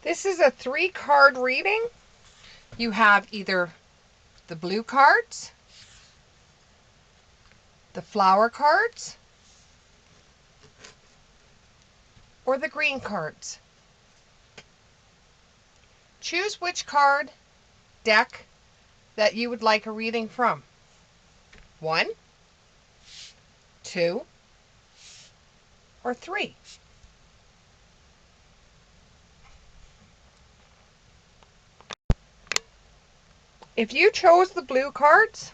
This is a 3-card reading. You have either the blue cards, the flower cards, or the green cards. Choose which card deck that you would like a reading from. 1, 2, or 3. If you chose the blue cards,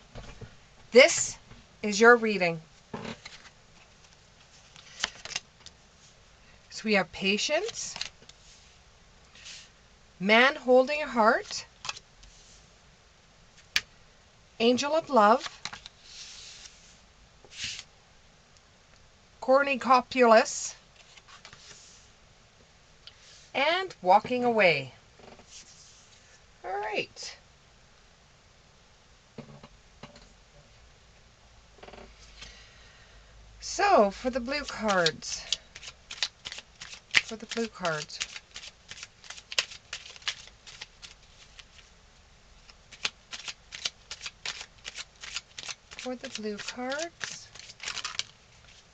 this is your reading. So we have patience, man holding a heart, angel of love, cornucopulus, and walking away. All right. So for the blue cards, for the blue cards,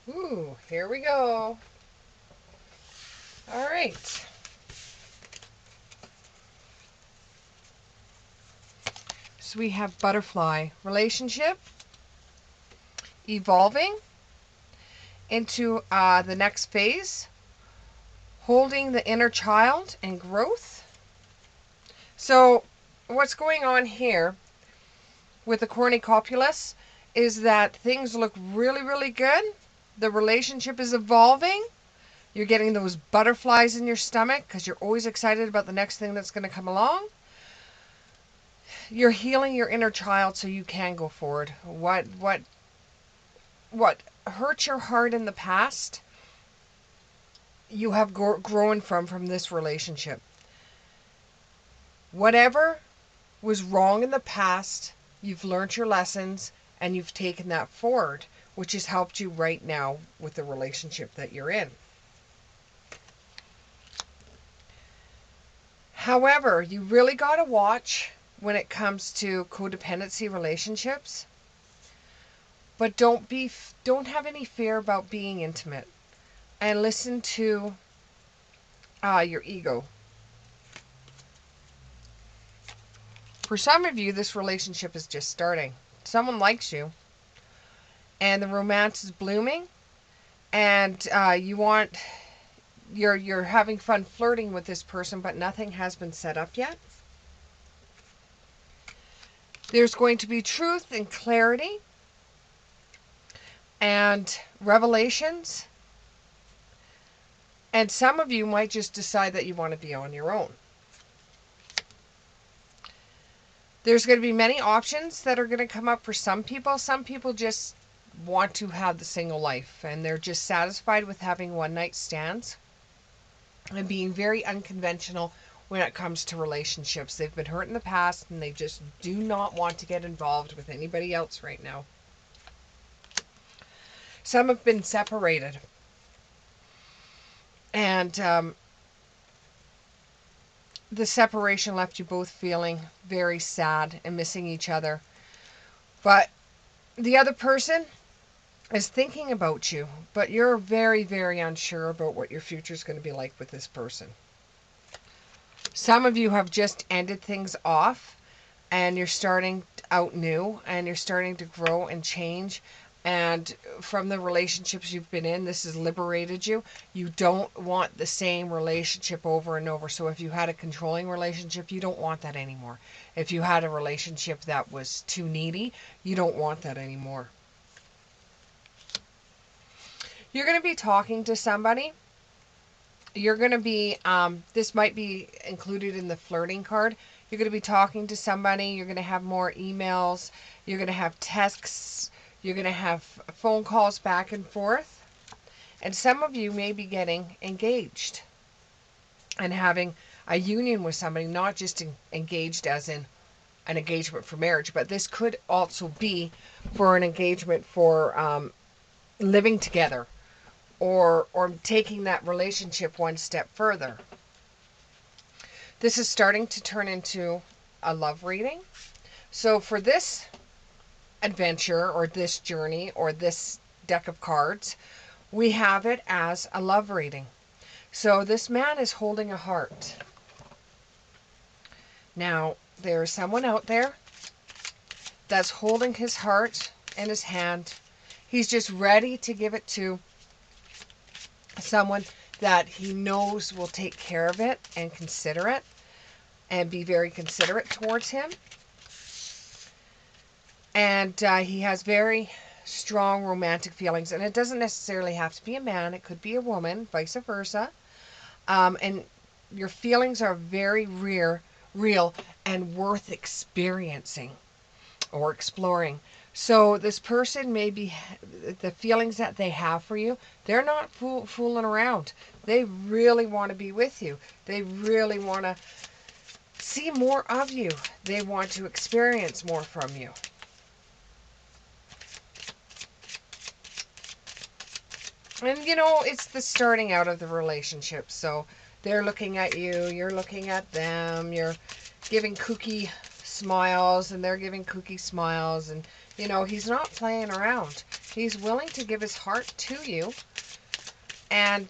ooh, here we go. All right. So we have butterfly, relationship, evolving into the next phase, holding the inner child and growth. So what's going on here with the cornucopulus is that things look really, really good. The relationship is evolving. You're getting those butterflies in your stomach because you're always excited about the next thing that's going to come along. You're healing your inner child so you can go forward. What hurt your heart in the past, you have grown from this relationship. Whatever was wrong in the past, you've learned your lessons and you've taken that forward, which has helped you right now with the relationship that you're in. However, you really got to watch when it comes to codependency relationships. But don't have any fear about being intimate, and listen to your ego. For some of you, this relationship is just starting. Someone likes you, and the romance is blooming, and you're having fun flirting with this person, but nothing has been set up yet. There's going to be truth and clarity and revelations. And some of you might just decide that you want to be on your own. There's going to be many options that are going to come up for some people. Some people just want to have the single life, and they're just satisfied with having one-night stands and being very unconventional when it comes to relationships. They've been hurt in the past, and they just do not want to get involved with anybody else right now. Some have been separated, and the separation left you both feeling very sad and missing each other. But the other person is thinking about you, but you're very, very unsure about what your future is going to be like with this person. Some of you have just ended things off, and you're starting out new, and you're starting to grow and change. And from the relationships you've been in, this has liberated you. You don't want the same relationship over and over. So if you had a controlling relationship, you don't want that anymore. If you had a relationship that was too needy, you don't want that anymore. You're going to be talking to somebody. You're going to be, this might be included in the flirting card. You're going to be talking to somebody. You're going to have more emails. You're going to have texts. You're going to have phone calls back and forth. And some of you may be getting engaged and having a union with somebody, not just engaged as in an engagement for marriage, but this could also be for an engagement for living together, or taking that relationship one step further. This is starting to turn into a love reading. So for this adventure or this journey or this deck of cards, we have it as a love reading. So this man is holding a heart. Now, there's someone out there that's holding his heart in his hand. He's just ready to give it to someone that he knows will take care of it and consider it and be very considerate towards him. And he has very strong romantic feelings. And it doesn't necessarily have to be a man. It could be a woman, vice versa. And your feelings are very real and worth experiencing or exploring. So this person may be, the feelings that they have for you, they're not fooling around. They really want to be with you. They really want to see more of you. They want to experience more from you. And you know, it's the starting out of the relationship. So they're looking at you, you're looking at them, you're giving kooky smiles and they're giving kooky smiles. And you know, he's not playing around. He's willing to give his heart to you. And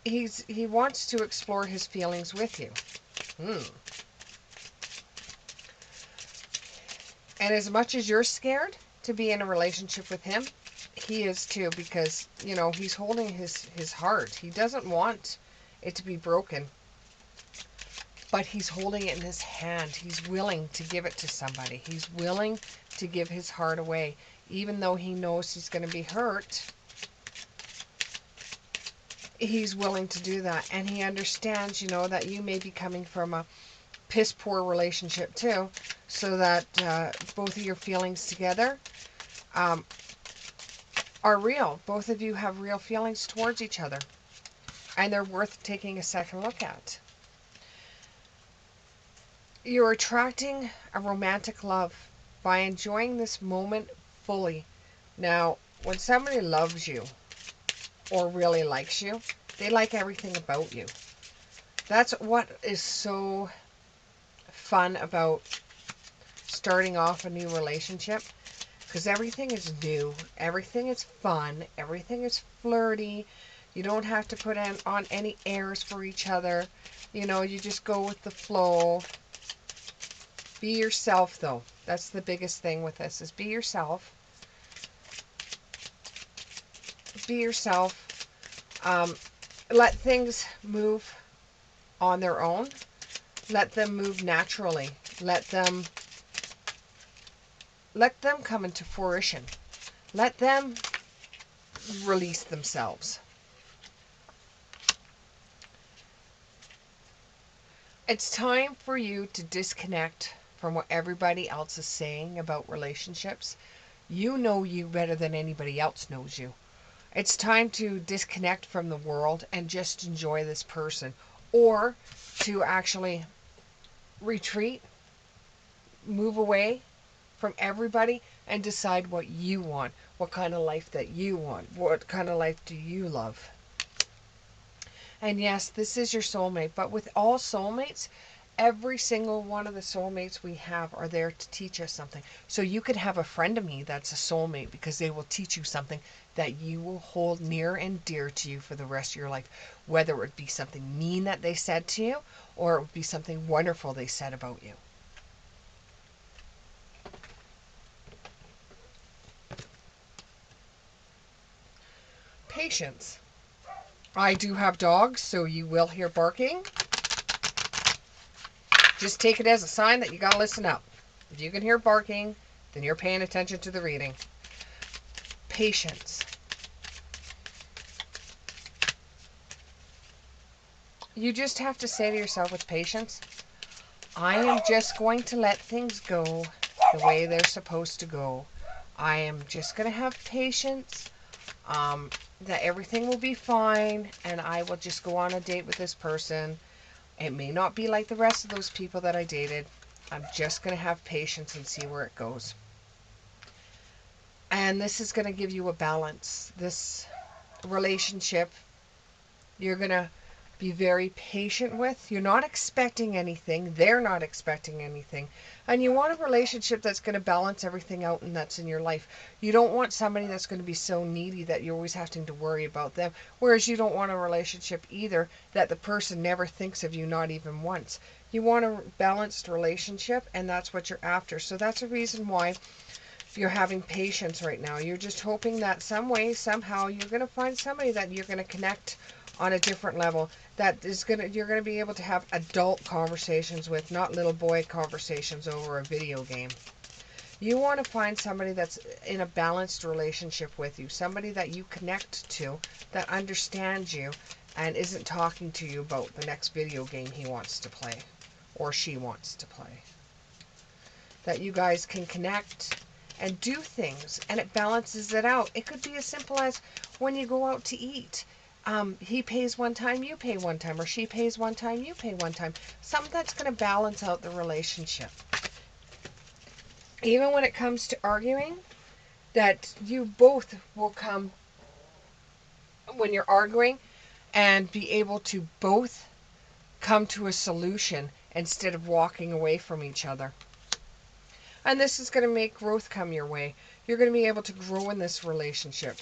he wants to explore his feelings with you. And as much as you're scared to be in a relationship with him, he is too, because, you know, he's holding his heart. He doesn't want it to be broken, but he's holding it in his hand. He's willing to give it to somebody. He's willing to give his heart away, even though he knows he's going to be hurt. He's willing to do that, and he understands, you know, that you may be coming from a piss poor relationship too, so that both of your feelings together are real. Both of you have real feelings towards each other, and they're worth taking a second look at. You're attracting a romantic love by enjoying this moment fully. Now, when somebody loves you or really likes you, they like everything about you. That's what is so fun about starting off a new relationship, because everything is new, everything is fun, everything is flirty. You don't have to put on any airs for each other. You know, you just go with the flow. Be yourself, though. That's the biggest thing with this, is be yourself. Be yourself. Let things move on their own. Let them move naturally. Let them come into fruition. Let them release themselves. It's time for you to disconnect from what everybody else is saying about relationships. You know you better than anybody else knows you. It's time to disconnect from the world and just enjoy this person, or to actually retreat, move away from everybody, and decide what you want, what kind of life that you want, what kind of life do you love. And yes, this is your soulmate, but with all soulmates, every single one of the soulmates we have are there to teach us something. So you could have a friend of me that's a soulmate, because they will teach you something that you will hold near and dear to you for the rest of your life, whether it be something mean that they said to you or it would be something wonderful they said about you. Patience. I do have dogs, so you will hear barking. Just take it as a sign that you gotta listen up. If you can hear barking, then you're paying attention to the reading. Patience. You just have to say to yourself with patience, I am just going to let things go the way they're supposed to go. I am just going to have patience, that everything will be fine, and I will just go on a date with this person. It may not be like the rest of those people that I dated. I'm just going to have patience and see where it goes. And this is going to give you a balance. This relationship, you're going to be very patient with. You're not expecting anything. They're not expecting anything. And you want a relationship that's going to balance everything out and that's in your life. You don't want somebody that's going to be so needy that you're always having to worry about them. Whereas you don't want a relationship either that the person never thinks of you, not even once. You want a balanced relationship, and that's what you're after. So that's a reason why you're having patience right now. You're just hoping that some way, somehow, you're going to find somebody that you're going to connect on a different level, that is you're going to be able to have adult conversations with, not little boy conversations over a video game. You want to find somebody that's in a balanced relationship with you, somebody that you connect to, that understands you and isn't talking to you about the next video game he wants to play or she wants to play. That you guys can connect and do things, and it balances it out. It could be as simple as when you go out to eat. He pays one time, you pay one time, or she pays one time, you pay one time. Something that's going to balance out the relationship. Even when it comes to arguing, that you both will come when you're arguing and be able to both come to a solution instead of walking away from each other. And this is going to make growth come your way. You're going to be able to grow in this relationship.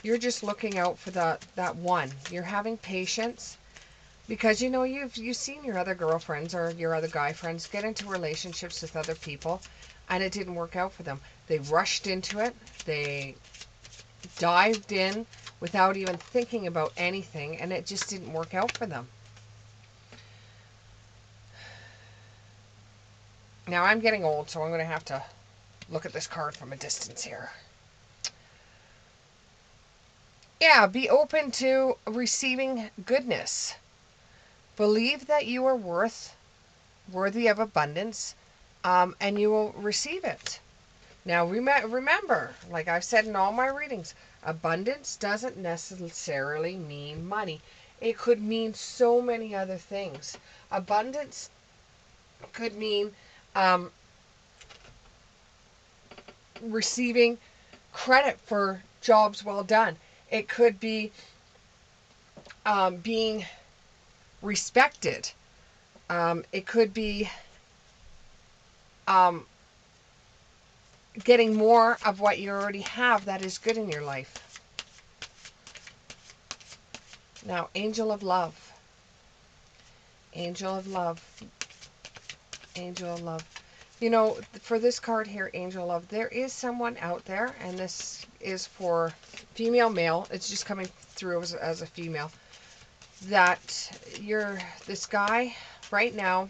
You're just looking out for that one. You're having patience because you've seen your other girlfriends or your other guy friends get into relationships with other people and it didn't work out for them. They rushed into it. They dived in without even thinking about anything, and it just didn't work out for them. Now, I'm getting old, so I'm going to have to look at this card from a distance here. Yeah, be open to receiving goodness. Believe that you are worthy of abundance, and you will receive it. Now, remember, like I've said in all my readings, abundance doesn't necessarily mean money. It could mean so many other things. Abundance could mean receiving credit for jobs well done. It could be being respected. It could be getting more of what you already have that is good in your life. Now, angel of love. Angel of love. Angel of love. For this card here, angel of love, there is someone out there, and this is for female, male. It's just coming through as a female. That this guy right now,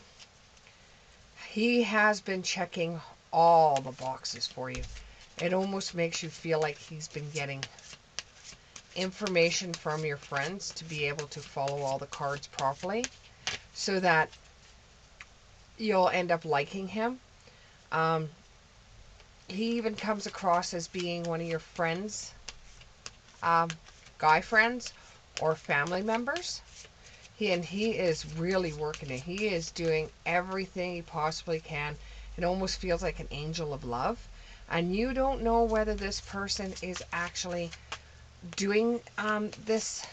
he has been checking all the boxes for you. It almost makes you feel like he's been getting information from your friends to be able to follow all the cards properly so that you'll end up liking him. He even comes across as being one of your friends, guy friends or family members. He is really working it. He is doing everything he possibly can. It almost feels like an angel of love. And you don't know whether this person is actually doing this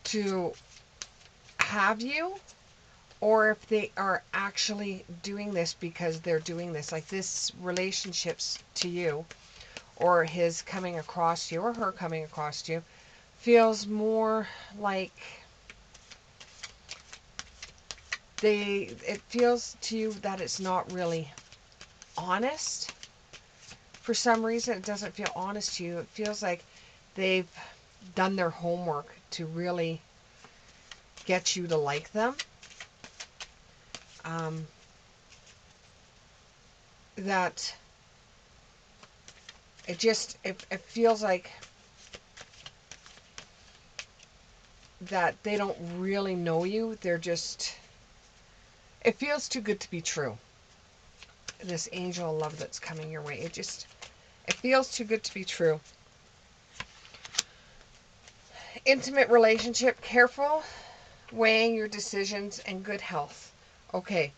to have you, or if they are actually doing this because they're doing this. Like this relationship's to you, or his coming across you, or her coming across you, feels more like it feels to you that it's not really honest. For some reason, it doesn't feel honest to you. It feels like they've done their homework to really get you to like them. That it feels like that they don't really know you. It feels too good to be true. This angel of love that's coming your way. It feels too good to be true. Intimate relationship, careful weighing your decisions, and good health. Okay,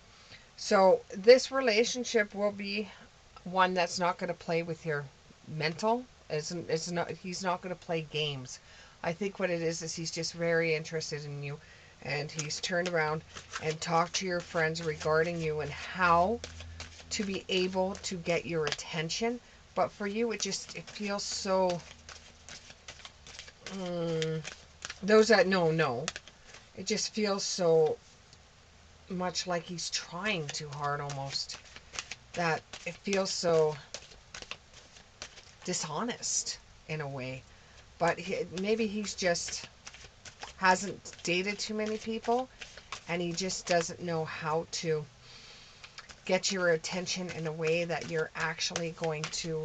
so this relationship will be one that's not going to play with your mental. He's not going to play games. I think what it is he's just very interested in you, and he's turned around and talked to your friends regarding you and how to be able to get your attention. But for you, it feels so, those that know, it just feels so much like he's trying too hard almost. That it feels so dishonest in a way. But maybe he's just hasn't dated too many people, and he just doesn't know how to get your attention in a way that you're actually going to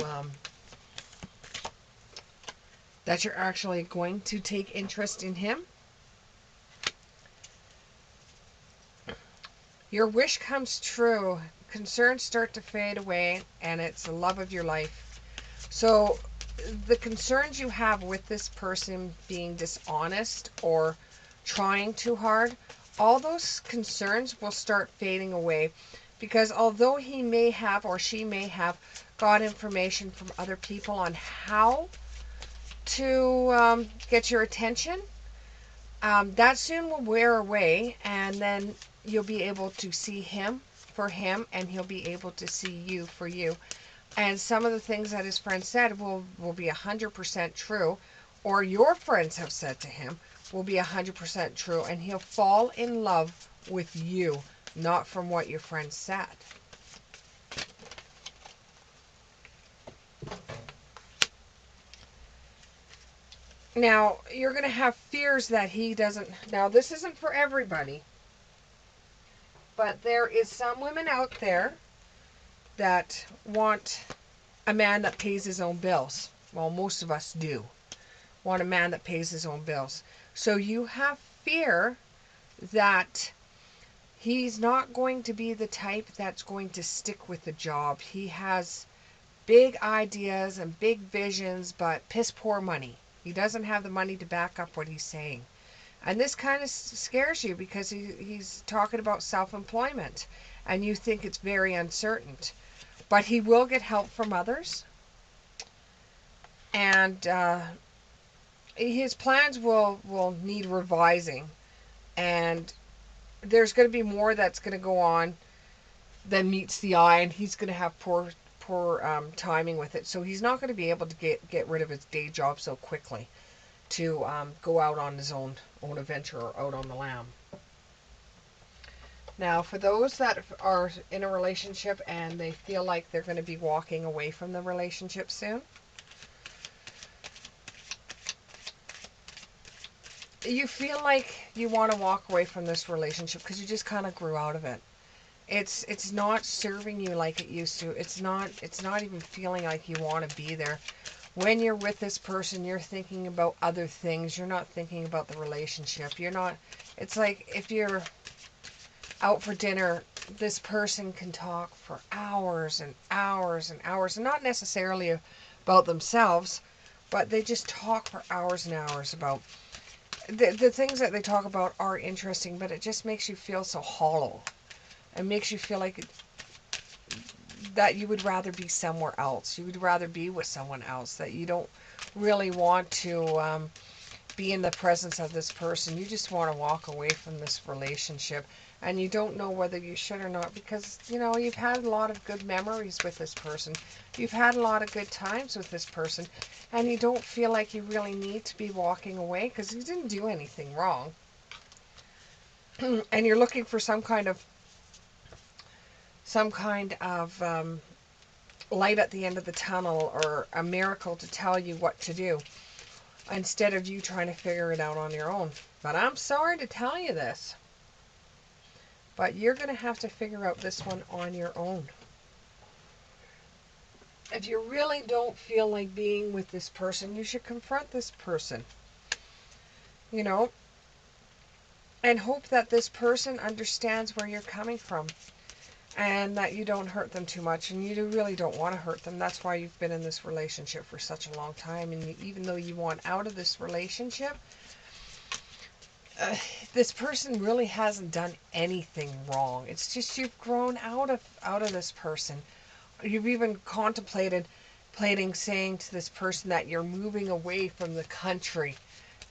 take interest in him. Your wish comes true. Concerns start to fade away, and it's the love of your life. So the concerns you have with this person being dishonest or trying too hard, all those concerns will start fading away, because although he may have or she may have got information from other people on how to get your attention, that soon will wear away, and then you'll be able to see him for him, and he'll be able to see you for you. And some of the things that his friends said will be 100% true, or your friends have said to him will be 100% true, and he'll fall in love with you, not from what your friends said. Now, you're going to have fears that he doesn't... Now, this isn't for everybody, but there is some women out there that want a man that pays his own bills. Well, most of us do want a man that pays his own bills. So you have fear that he's not going to be the type that's going to stick with the job. He has big ideas and big visions, but piss poor money. He doesn't have the money to back up what he's saying. And this kind of scares you, because he's talking about self-employment, and you think it's very uncertain. But he will get help from others, and his plans will need revising, and there's going to be more that's going to go on than meets the eye, and he's going to have poor timing with it. So he's not going to be able to get rid of his day job so quickly to go out on his own adventure or out on the lam. Now, for those that are in a relationship and they feel like they're going to be walking away from the relationship soon, you feel like you want to walk away from this relationship because you just kind of grew out of it. It's not serving you like it used to. It's not even feeling like you want to be there. When you're with this person, you're thinking about other things. You're not thinking about the relationship. You're not... It's like if you're out for dinner, this person can talk for hours and hours and hours, and not necessarily about themselves, but they just talk for hours and hours about... The things that they talk about are interesting, but it just makes you feel so hollow. It makes you feel like that you would rather be somewhere else. You would rather be with someone else, that you don't really want to be in the presence of this person. You just want to walk away from this relationship, and you don't know whether you should or not, because, you know, you've had a lot of good memories with this person. You've had a lot of good times with this person, and you don't feel like you really need to be walking away because you didn't do anything wrong. And you're looking for some kind of light at the end of the tunnel, or a miracle to tell you what to do, instead of you trying to figure it out on your own. But I'm sorry to tell you this, but you're going to have to figure out this one on your own. If you really don't feel like being with this person, you should confront this person, you know, and hope that this person understands where you're coming from, and that you don't hurt them too much, and you really don't want to hurt them. That's why you've been in this relationship for such a long time, and even though you want out of this relationship, this person really hasn't done anything wrong. It's just you've grown out of this person. You've even contemplating saying to this person that you're moving away from the country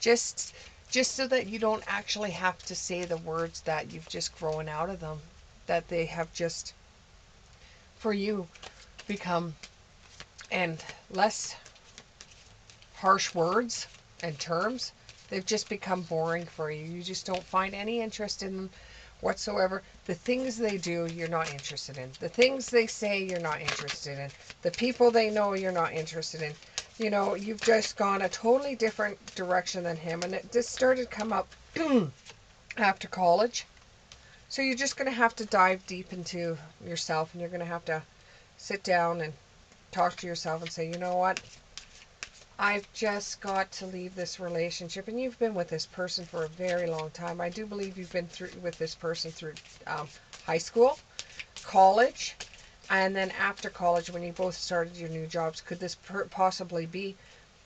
Just so that you don't actually have to say the words that you've just grown out of them, that they have just, for you, become, and less harsh words and terms, they've just become boring for you. You just don't find any interest in them whatsoever. The things they do, you're not interested in. The things they say, you're not interested in. The people they know, you're not interested in. You know, you've just gone a totally different direction than him. And it just started come up after college. So you're just going to have to dive deep into yourself, and you're going to have to sit down and talk to yourself and say, you know what? I've just got to leave this relationship. And you've been with this person for a very long time. I do believe you've been through with this person through high school, college, and then after college when you both started your new jobs. Could this possibly be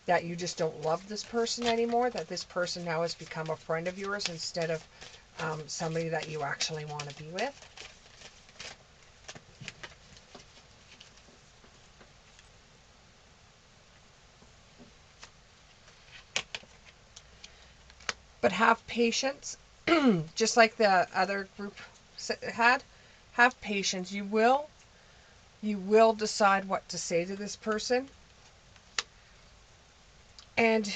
that you just don't love this person anymore? That this person now has become a friend of yours instead of somebody that you actually want to be with? But have patience, just like the other group had. Have patience. You will decide what to say to this person, and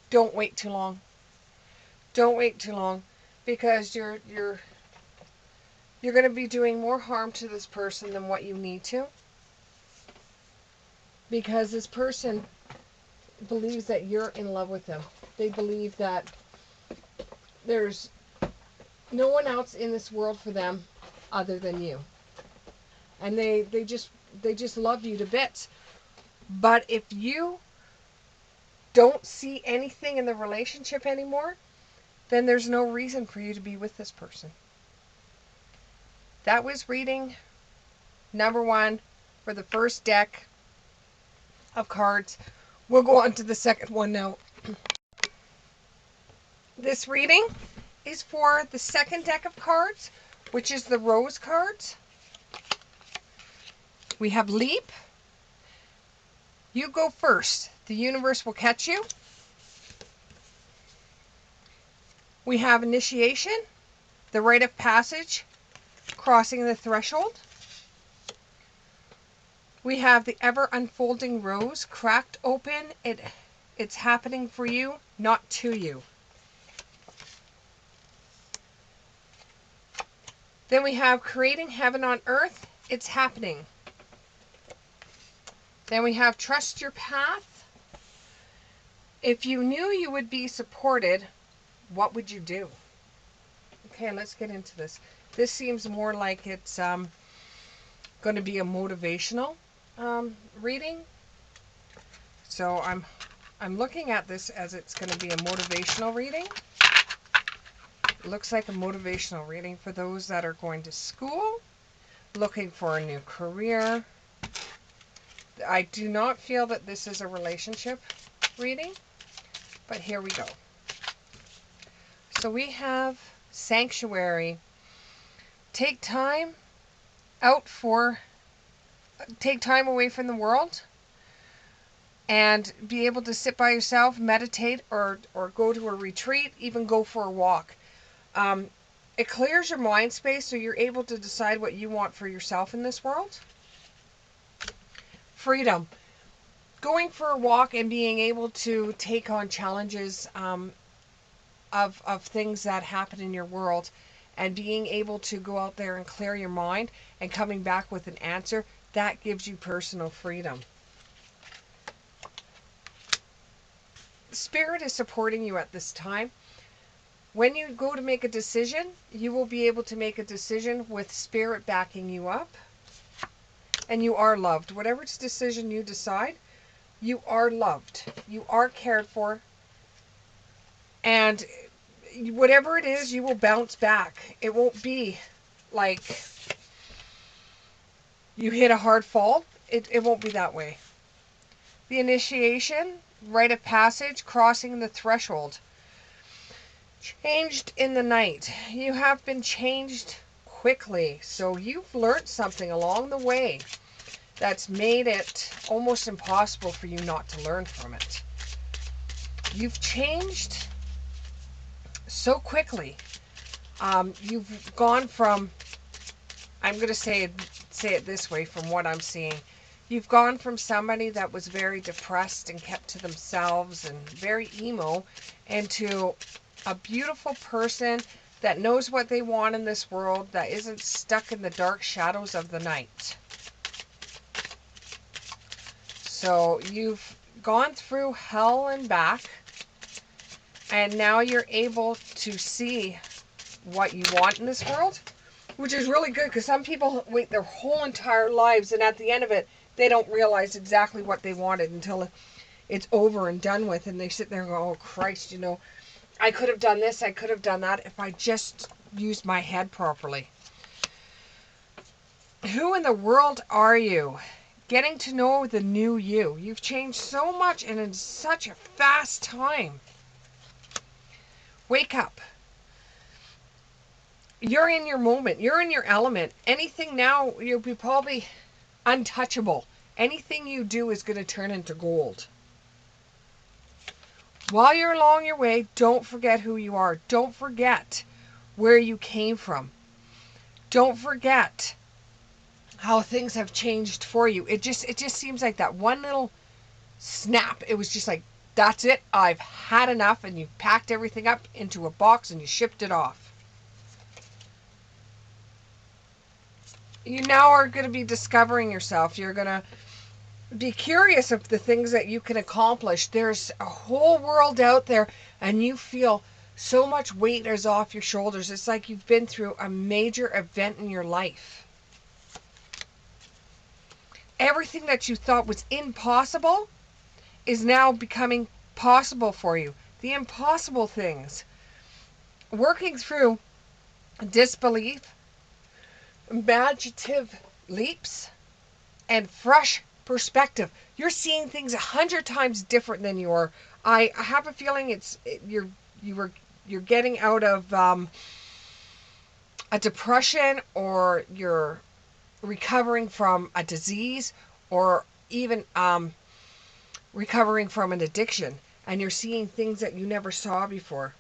don't wait too long. Don't wait too long, because you're going to be doing more harm to this person than what you need to, because this person believes that you're in love with them. They believe that there's no one else in this world for them other than you. And they just love you to bits. But if you don't see anything in the relationship anymore, then there's no reason for you to be with this person. That was reading number 1 for the first deck of cards. We'll go on to the second one now. This reading is for the second deck of cards, which is the rose cards. We have leap. You go first. The universe will catch you. We have initiation, the rite of passage, crossing the threshold. We have the ever unfolding rose, cracked open. It's happening for you, not to you. Then we have creating heaven on earth. It's happening. Then we have trust your path. If you knew you would be supported, what would you do? Okay, let's get into this. This seems more like it's going to be a motivational reading. So I'm looking at this as it's going to be a motivational reading. It looks like a motivational reading for those that are going to school, looking for a new career. I do not feel that this is a relationship reading, but here we go. So we have sanctuary. Take time away from the world and be able to sit by yourself, meditate, or go to a retreat, even go for a walk. It clears your mind space so you're able to decide what you want for yourself in this world. Freedom. Going for a walk and being able to take on challenges of things that happen in your world, and being able to go out there and clear your mind and coming back with an answer, that gives you personal freedom. Spirit is supporting you at this time. When you go to make a decision, you will be able to make a decision with Spirit backing you up. And you are loved. Whatever decision you decide, you are loved. You are cared for. And whatever it is, you will bounce back. It won't be like you hit a hard fall. It won't be that way. The initiation, rite of passage, crossing the threshold. Changed in the night. You have been changed quickly. So you've learned something along the way that's made it almost impossible for you not to learn from it. You've changed so quickly. You've gone from, I'm going to say it this way from what I'm seeing. You've gone from somebody that was very depressed and kept to themselves and very emo into a beautiful person that knows what they want in this world, that isn't stuck in the dark shadows of the night. So you've gone through hell and back, and now you're able to see what you want in this world, which is really good, because some people wait their whole entire lives, and at the end of it, they don't realize exactly what they wanted until it's over and done with, and they sit there and go, oh Christ, you know, I could have done this, I could have done that if I just used my head properly. Who in the world are you? Getting to know the new you. You've changed so much and in such a fast time. Wake up. You're in your moment. You're in your element. Anything now, you'll be probably untouchable. Anything you do is going to turn into gold. While you're along your way, don't forget who you are. Don't forget where you came from. Don't forget how things have changed for you. It just seems like that one little snap. It was just like, that's it. I've had enough. And you packed everything up into a box and you shipped it off. You now are going to be discovering yourself. You're going to be curious of the things that you can accomplish. There's a whole world out there, and you feel so much weight is off your shoulders. It's like you've been through a major event in your life. Everything that you thought was impossible is now becoming possible for you. The impossible things. Working through disbelief, imaginative leaps, and fresh perspective. You're seeing things 100 times different than you are. I have a feeling you're getting out of a depression, or you're recovering from a disease, or even recovering from an addiction, and you're seeing things that you never saw before.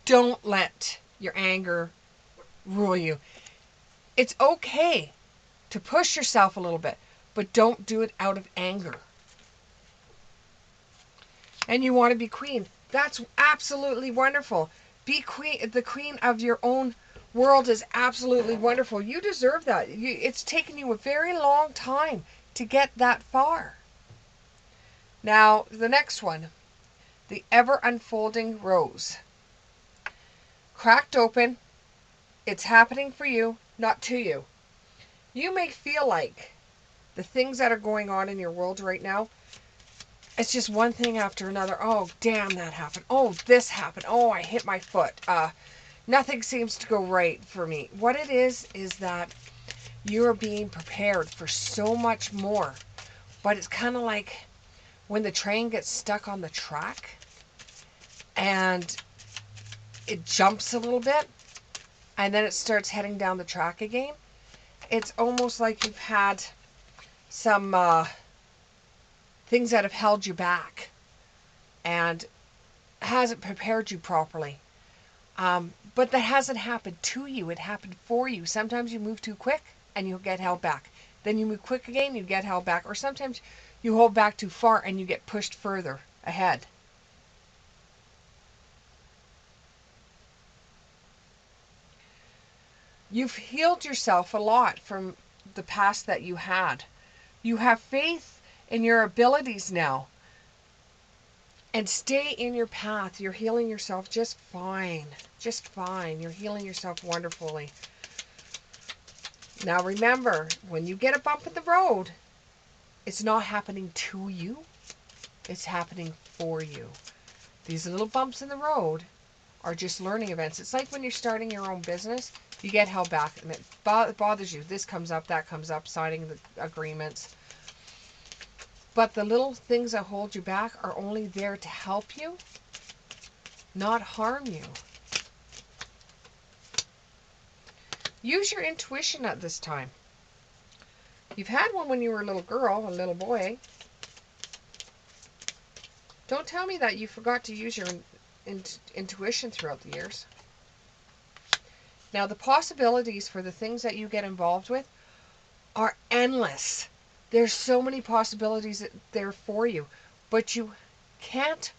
Don't let your anger rule you. It's okay to push yourself a little bit, but don't do it out of anger. And you want to be queen. That's absolutely wonderful. Be queen. The queen of your own world is absolutely wonderful. You deserve that. It's taken you a very long time to get that far. Now, the next one, the ever unfolding rose. Cracked open. It's happening for you, not to you. You may feel like the things that are going on in your world right now, it's just one thing after another. Oh, damn, that happened. Oh, this happened. Oh, I hit my foot. Nothing seems to go right for me. What it is that you are being prepared for so much more. But it's kind of like when the train gets stuck on the track and it jumps a little bit and then it starts heading down the track again. It's almost like you've had some things that have held you back and hasn't prepared you properly. But that hasn't happened to you. It happened for you. Sometimes you move too quick and you get held back. Then you move quick again, you get held back. Or sometimes you hold back too far and you get pushed further ahead. You've healed yourself a lot from the past that you had. You have faith in your abilities now. And stay in your path. You're healing yourself just fine. Just fine. You're healing yourself wonderfully. Now remember, when you get a bump in the road, it's not happening to you. It's happening for you. These little bumps in the road are just learning events. It's like when you're starting your own business, you get held back and it bothers you. This comes up, that comes up, signing the agreements. But the little things that hold you back are only there to help you, not harm you. Use your intuition at this time. You've had one when you were a little girl, a little boy. Don't tell me that you forgot to use your intuition throughout the years. Now, the possibilities for the things that you get involved with are endless. There's so many possibilities there for you, but you can't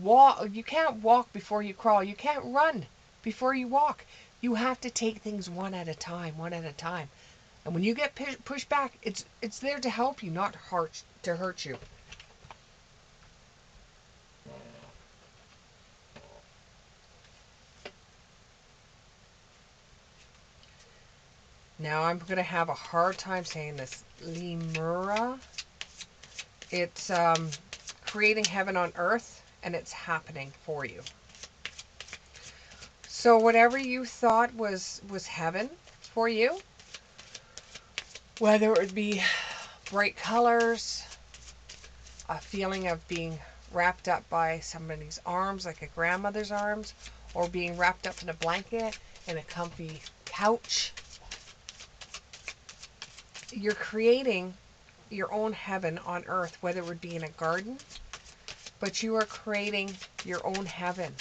walk. You can't walk before you crawl. You can't run before you walk. You have to take things one at a time, one at a time. And when you get pushed back, it's there to help you, not to hurt you. Now I'm going to have a hard time saying this. Lemura. It's creating heaven on earth, and it's happening for you. So whatever you thought was heaven for you, whether it would be bright colors, a feeling of being wrapped up by somebody's arms, like a grandmother's arms, or being wrapped up in a blanket in a comfy couch, you're creating your own heaven on earth, whether it would be in a garden, but you are creating your own heaven,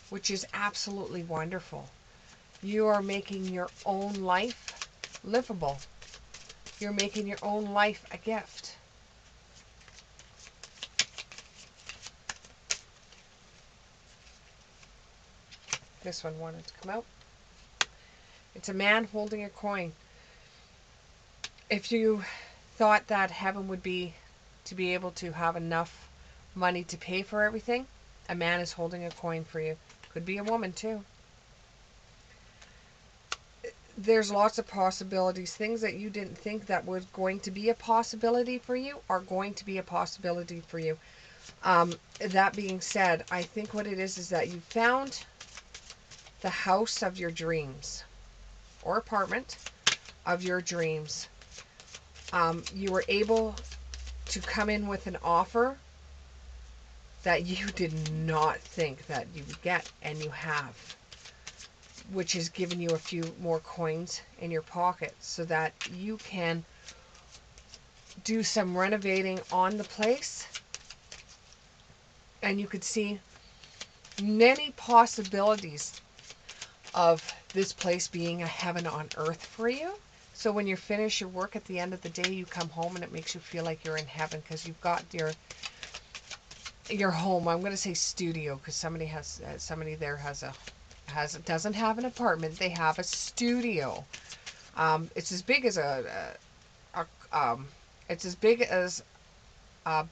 which is absolutely wonderful. You are making your own life livable. You're making your own life a gift. This one wanted to come out. It's a man holding a coin. If you thought that heaven would be to be able to have enough money to pay for everything, a man is holding a coin for you. Could be a woman too. There's lots of possibilities. Things that you didn't think that was going to be a possibility for you are going to be a possibility for you. That being said, I think what it is that you found the house of your dreams or apartment of your dreams. You were able to come in with an offer that you did not think that you would get, and you have, which has given you a few more coins in your pocket so that you can do some renovating on the place, and you could see many possibilities of this place being a heaven on earth for you. So when you finish your work at the end of the day, you come home and it makes you feel like you're in heaven because you've got your home. I'm going to say studio because somebody there doesn't have an apartment. They have a studio. It's as big as it's as big as a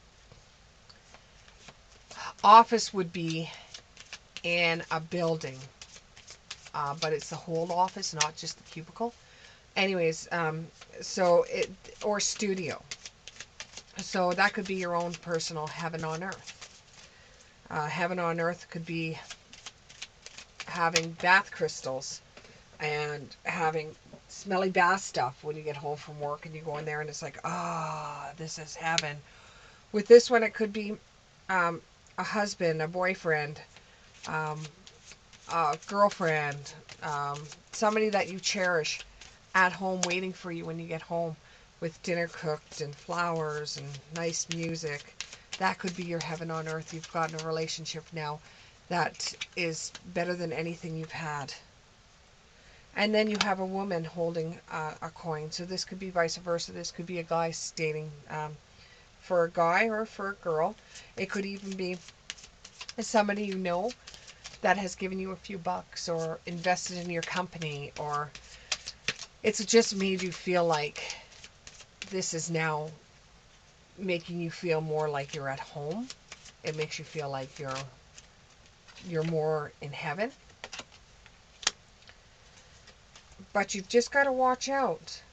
office would be in a building. But it's the whole office, not just the cubicle. Anyways, or studio. So that could be your own personal heaven on earth. Heaven on earth could be having bath crystals and having smelly bath stuff when you get home from work and you go in there and it's like, this is heaven. With this one, it could be a husband, a boyfriend, a girlfriend, somebody that you cherish at home waiting for you when you get home with dinner cooked and flowers and nice music. That could be your heaven on earth. You've gotten a relationship now that is better than anything you've had. And then you have a woman holding a coin. So this could be vice versa. This could be a guy dating for a guy or for a girl. It could even be somebody you know that has given you a few bucks or invested in your company, or it's just made you feel like this is now making you feel more like you're at home. It makes you feel like you're more in heaven. But you've just got to watch out.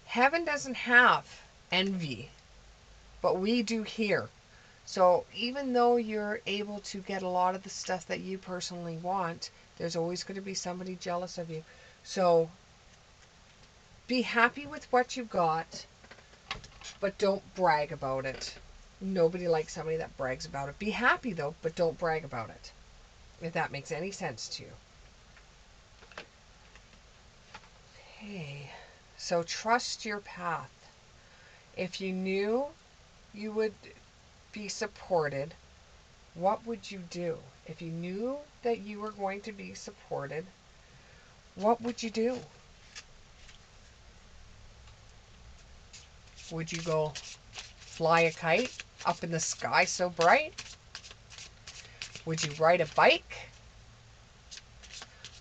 Heaven doesn't have envy, but we do here. So even though you're able to get a lot of the stuff that you personally want, there's always going to be somebody jealous of you. So be happy with what you got, but don't brag about it. Nobody likes somebody that brags about it. Be happy though, but don't brag about it. If that makes any sense to you. Okay, so trust your path. If you knew you would be supported, what would you do? If you knew that you were going to be supported, what would you do? Would you go fly a kite up in the sky so bright? Would you ride a bike?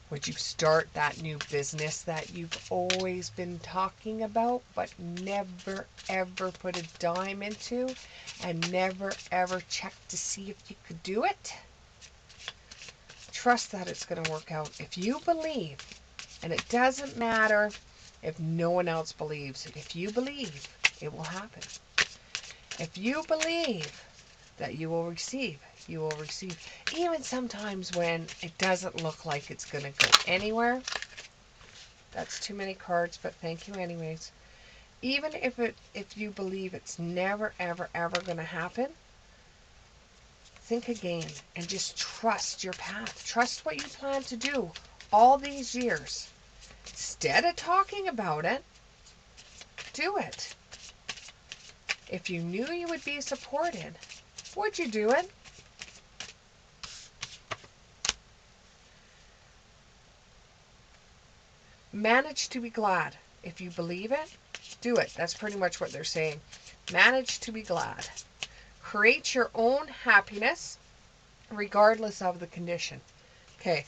Would you start that new business that you've always been talking about but never ever put a dime into and never ever checked to see if you could do it? Trust that it's going to work out. If you believe, and it doesn't matter if no one else believes, if you believe, it will happen. If you believe that you will receive, you will receive. Even sometimes when it doesn't look like it's going to go anywhere. That's too many cards, but thank you anyways. Even if you believe it's never, ever, ever going to happen, think again and just trust your path. Trust what you plan to do all these years. Instead of talking about it, do it. If you knew you would be supported, would you do it? Manage to be glad. If you believe it, do it. That's pretty much what they're saying. Manage to be glad. Create your own happiness regardless of the condition. Okay,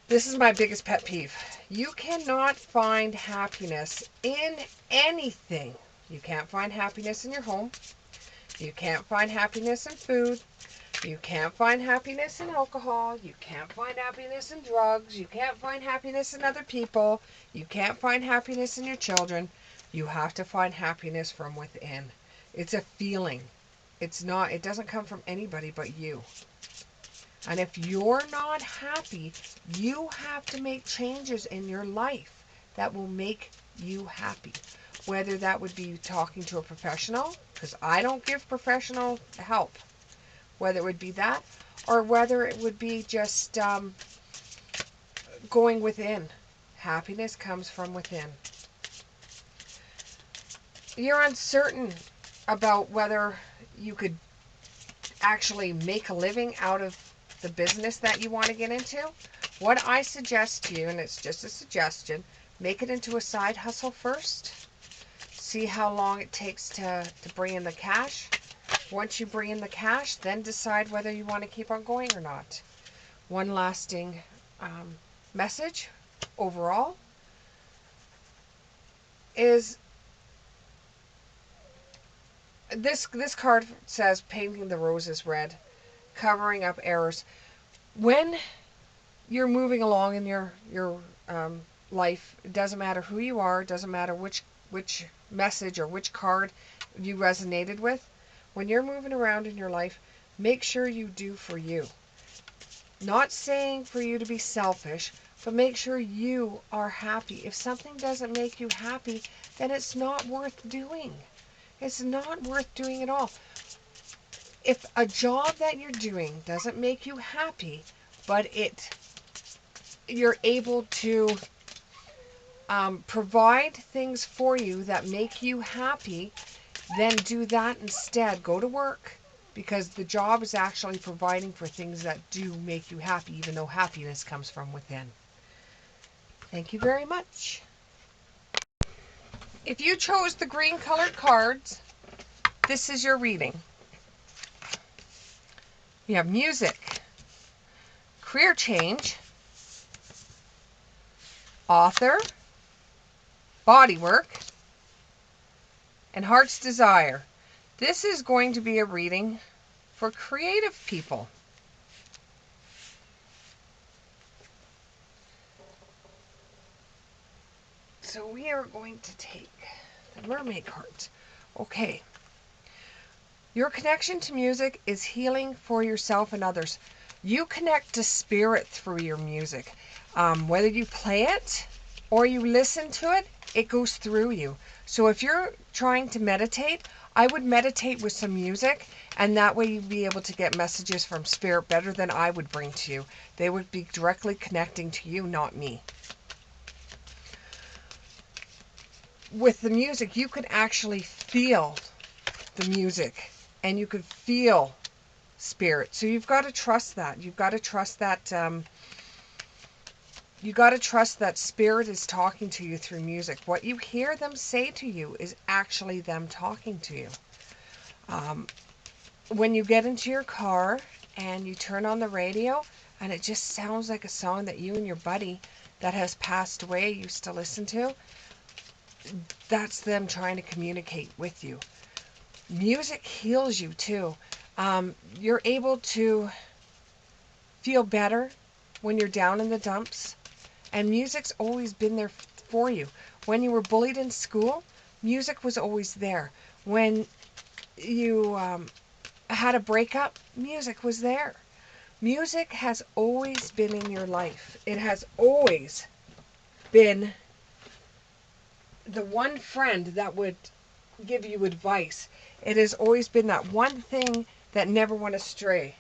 this is my biggest pet peeve. You cannot find happiness in anything. You can't find happiness in your home. You can't find happiness in food. You can't find happiness in alcohol. You can't find happiness in drugs. You can't find happiness in other people. You can't find happiness in your children. You have to find happiness from within. It's a feeling. It doesn't come from anybody but you. And if you're not happy, you have to make changes in your life that will make you happy. Whether that would be talking to a professional, because I don't give professional help. Whether it would be that, or whether it would be just going within. Happiness comes from within. You're uncertain about whether you could actually make a living out of the business that you want to get into. What I suggest to you, and it's just a suggestion, make it into a side hustle first. See how long it takes to bring in the cash. Once you bring in the cash, then decide whether you want to keep on going or not. One lasting message overall is this card says painting the roses red, covering up errors. When you're moving along in your life, it doesn't matter who you are, it doesn't matter which message or which card you resonated with. When you're moving around in your life, make sure you do for you. Not saying for you to be selfish, but make sure you are happy. If something doesn't make you happy, then it's not worth doing. It's not worth doing at all. If a job that you're doing doesn't make you happy, but you're able to provide things for you that make you happy, then do that instead. Go to work, because the job is actually providing for things that do make you happy, even though happiness comes from within. Thank you very much. If you chose the green colored cards, this is your reading. You have music, career change, author, body work, and heart's desire. This is going to be a reading for creative people. So we are going to take the mermaid cards. Okay. Your connection to music is healing for yourself and others. You connect to spirit through your music. Whether you play it or you listen to it, it goes through you. So if you're trying to meditate, I would meditate with some music, and that way you'd be able to get messages from spirit better than I would bring to you. They would be directly connecting to you, not me. With the music, you can actually feel the music and you could feel spirit. So you've got to trust that. You've got to trust that. You got to trust that spirit is talking to you through music. What you hear them say to you is actually them talking to you. When you get into your car and you turn on the radio and it just sounds like a song that you and your buddy that has passed away used to listen to, that's them trying to communicate with you. Music heals you too. You're able to feel better when you're down in the dumps. And music's always been there for you. When you were bullied in school, music was always there. When you had a breakup, music was there. Music has always been in your life. It has always been the one friend that would give you advice. It has always been that one thing that never went astray.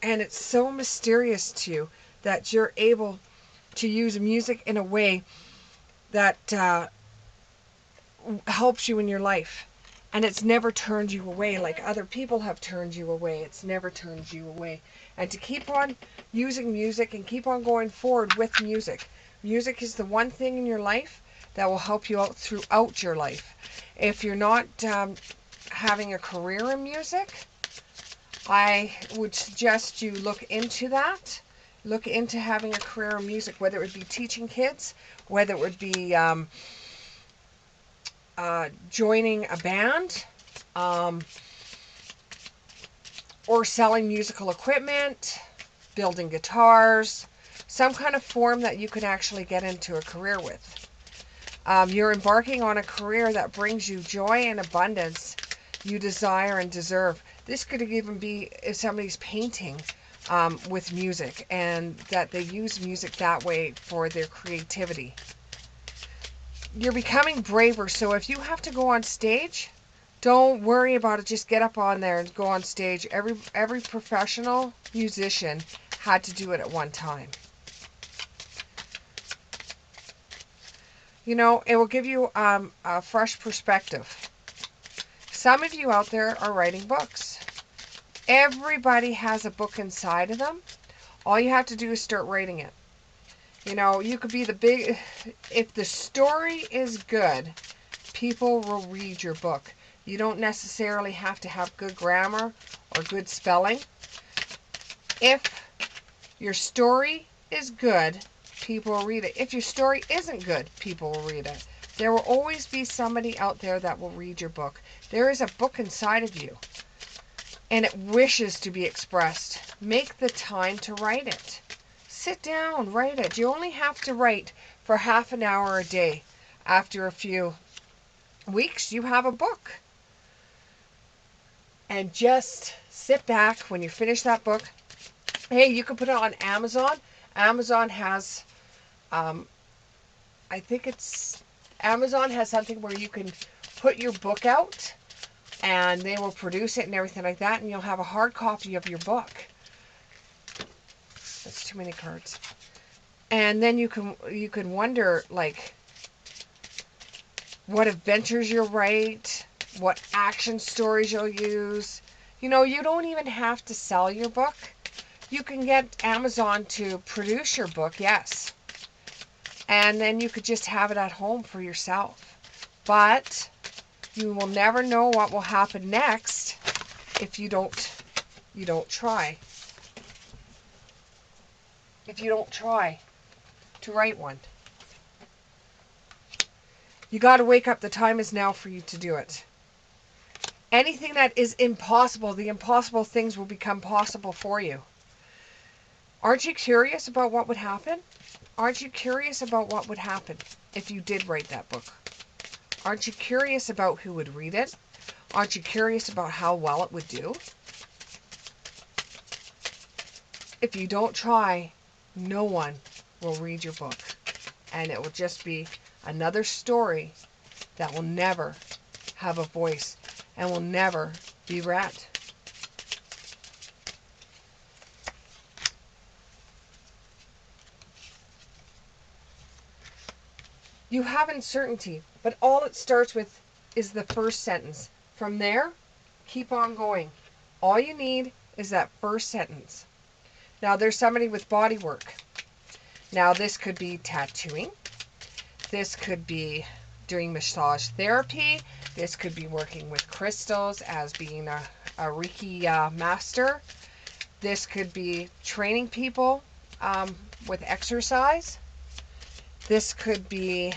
And it's so mysterious to you that you're able to use music in a way that helps you in your life. And it's never turned you away like other people have turned you away. It's never turned you away. And to keep on using music and keep on going forward with music. Music is the one thing in your life that will help you out throughout your life. If you're not having a career in music, I would suggest you look into that. Look into having a career in music, whether it would be teaching kids, whether it would be joining a band, or selling musical equipment, building guitars, some kind of form that you could actually get into a career with. You're embarking on a career that brings you joy and abundance you desire and deserve. This could even be if somebody's painting with music and that they use music that way for their creativity. You're becoming braver, so if you have to go on stage, don't worry about it. Just get up on there and go on stage. Every professional musician had to do it at one time. You know, it will give you a fresh perspective. Some of you out there are writing books. Everybody has a book inside of them. All you have to do is start writing it. You know, you could be if the story is good, people will read your book. You don't necessarily have to have good grammar or good spelling. If your story is good, people will read it. If your story isn't good, people will read it. There will always be somebody out there that will read your book. There is a book inside of you, and it wishes to be expressed. Make the time to write it. Sit down, write it. You only have to write for half an hour a day. After a few weeks, you have a book. And just sit back when you finish that book. Hey, you can put it on Amazon. Amazon has, Amazon has something where you can put your book out and they will produce it and everything like that, and you'll have a hard copy of your book. That's too many cards. And then you can wonder, like, what adventures you'll write, what action stories you'll use. You know, you don't even have to sell your book. You can get Amazon to produce your book, yes. And then you could just have it at home for yourself. But you will never know what will happen next if you don't try. If you don't try to write one. You got to wake up. The time is now for you to do it. Anything that is impossible, the impossible things will become possible for you. Aren't you curious about what would happen? Aren't you curious about what would happen if you did write that book? Aren't you curious about who would read it? Aren't you curious about how well it would do? If you don't try, no one will read your book. And it will just be another story that will never have a voice and will never be read. You have uncertainty, but all it starts with is the first sentence. From there, Keep on going. All you need is that first sentence. Now, there's somebody with body work. Now, this could be tattooing. This could be doing massage therapy. This could be working with crystals as being a Reiki master. This could be training people with exercise. This could be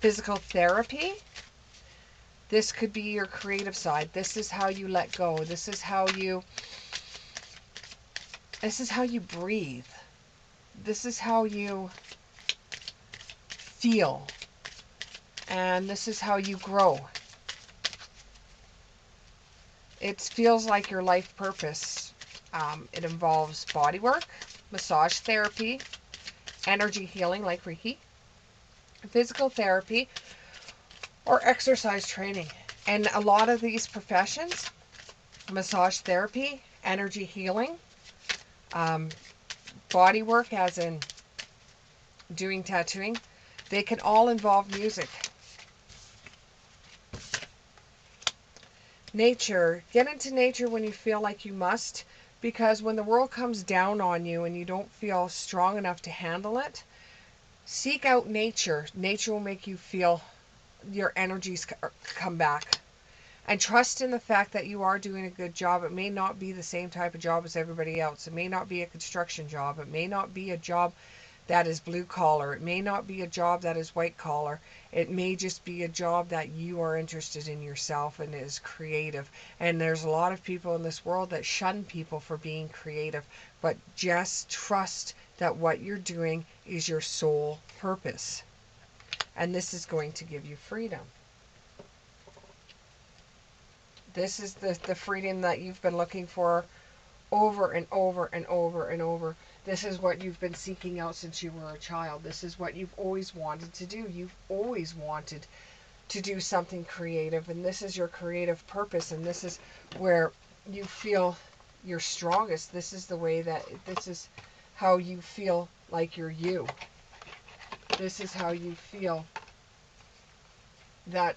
physical therapy. This could be your creative side. This is how you let go. This is how you breathe. This is how you feel. And this is how you grow. It feels like your life purpose. It involves body work, massage therapy, energy healing like Reiki, physical therapy, or exercise training. And a lot of these professions, massage therapy, energy healing, body work as in doing tattooing, they can all involve music. Nature. Get into nature when you feel like you must, because when the world comes down on you and you don't feel strong enough to handle it, seek out nature. Nature will make you feel your energies come back. And trust in the fact that you are doing a good job. It may not be the same type of job as everybody else. It may not be a construction job. It may not be a job that is blue collar. It may not be a job that is white collar. It may just be a job that you are interested in yourself and is creative. And there's a lot of people in this world that shun people for being creative. But just trust that what you're doing is your sole purpose. And this is going to give you freedom. This is the freedom that you've been looking for over and over and over and over. This is what you've been seeking out since you were a child. This is what you've always wanted to do. You've always wanted to do something creative, and this is your creative purpose, and this is where you feel your strongest. This is the way that, this is how you feel like you're you. This is how you feel that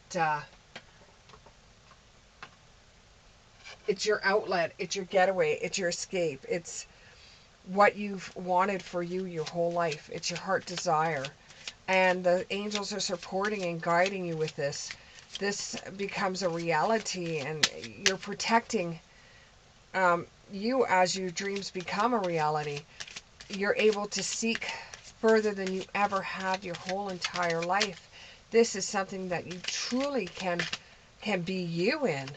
it's your outlet, it's your getaway, it's your escape, it's what you've wanted for you your whole life. It's your heart desire. And the angels are supporting and guiding you with this. This becomes a reality, and you're protecting you as your dreams become a reality. You're able to seek further than you ever have your whole entire life. This is something that you truly can be you in.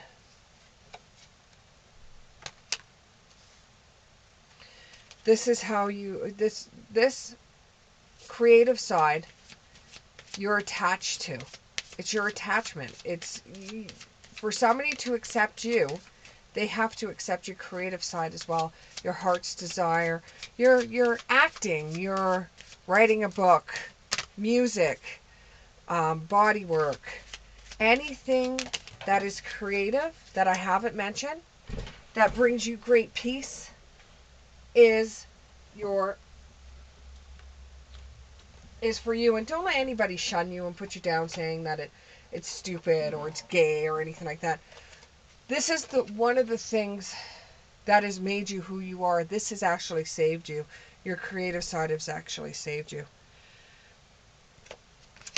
This is how you, this creative side, you're attached to. It's your attachment. It's for somebody to accept you, they have to accept your creative side as well. Your heart's desire. You're acting. You're writing a book, music, body work, anything that is creative that I haven't mentioned that brings you great peace is for you. And don't let anybody shun you and put you down saying that it's stupid or it's gay or anything like that. This is one of the things that has made you who you are. This has actually saved you. Your creative side has actually saved you.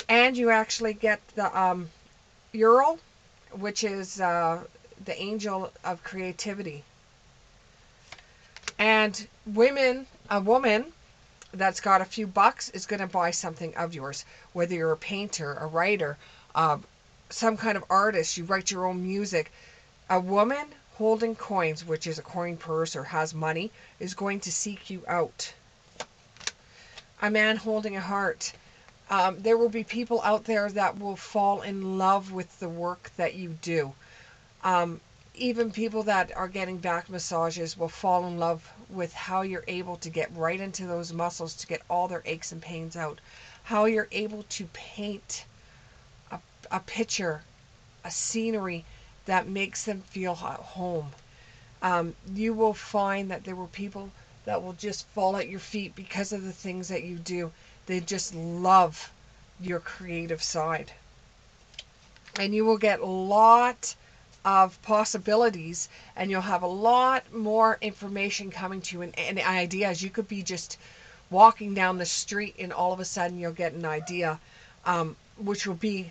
And you actually get the Ural, which is the angel of creativity. And a woman that's got a few bucks is going to buy something of yours. Whether you're a painter, a writer, some kind of artist, you write your own music. A woman holding coins, which is a coin purse or has money, is going to seek you out. A man holding a heart. There will be people out there that will fall in love with the work that you do. Even people that are getting back massages will fall in love with how you're able to get right into those muscles to get all their aches and pains out. How you're able to paint a picture, a scenery that makes them feel at home. You will find that there were people that will just fall at your feet because of the things that you do. They just love your creative side. And you will get a lot of possibilities, and you'll have a lot more information coming to you and ideas. You could be just walking down the street and all of a sudden you'll get an idea, which will be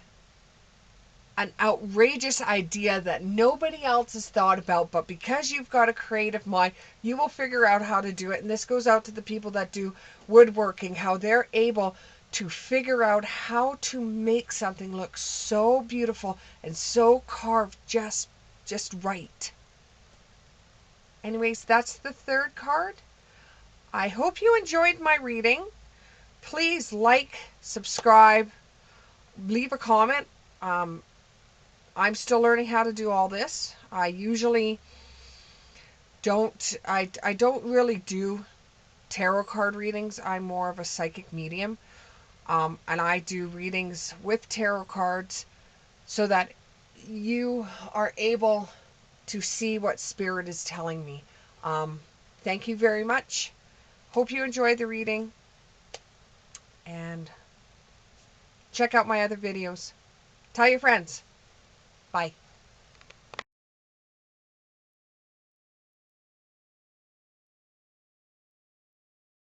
an outrageous idea that nobody else has thought about, but because you've got a creative mind, you will figure out how to do it. And this goes out to the people that do woodworking, how they're able to figure out how to make something look so beautiful and so carved just right. Anyways, that's the third card. I hope you enjoyed my reading. Please like, subscribe, leave a comment. I'm still learning how to do all this. I usually I don't really do tarot card readings. I'm more of a psychic medium. And I do readings with tarot cards so that you are able to see what Spirit is telling me. Thank you very much. Hope you enjoyed the reading. And check out my other videos. Tell your friends. Bye.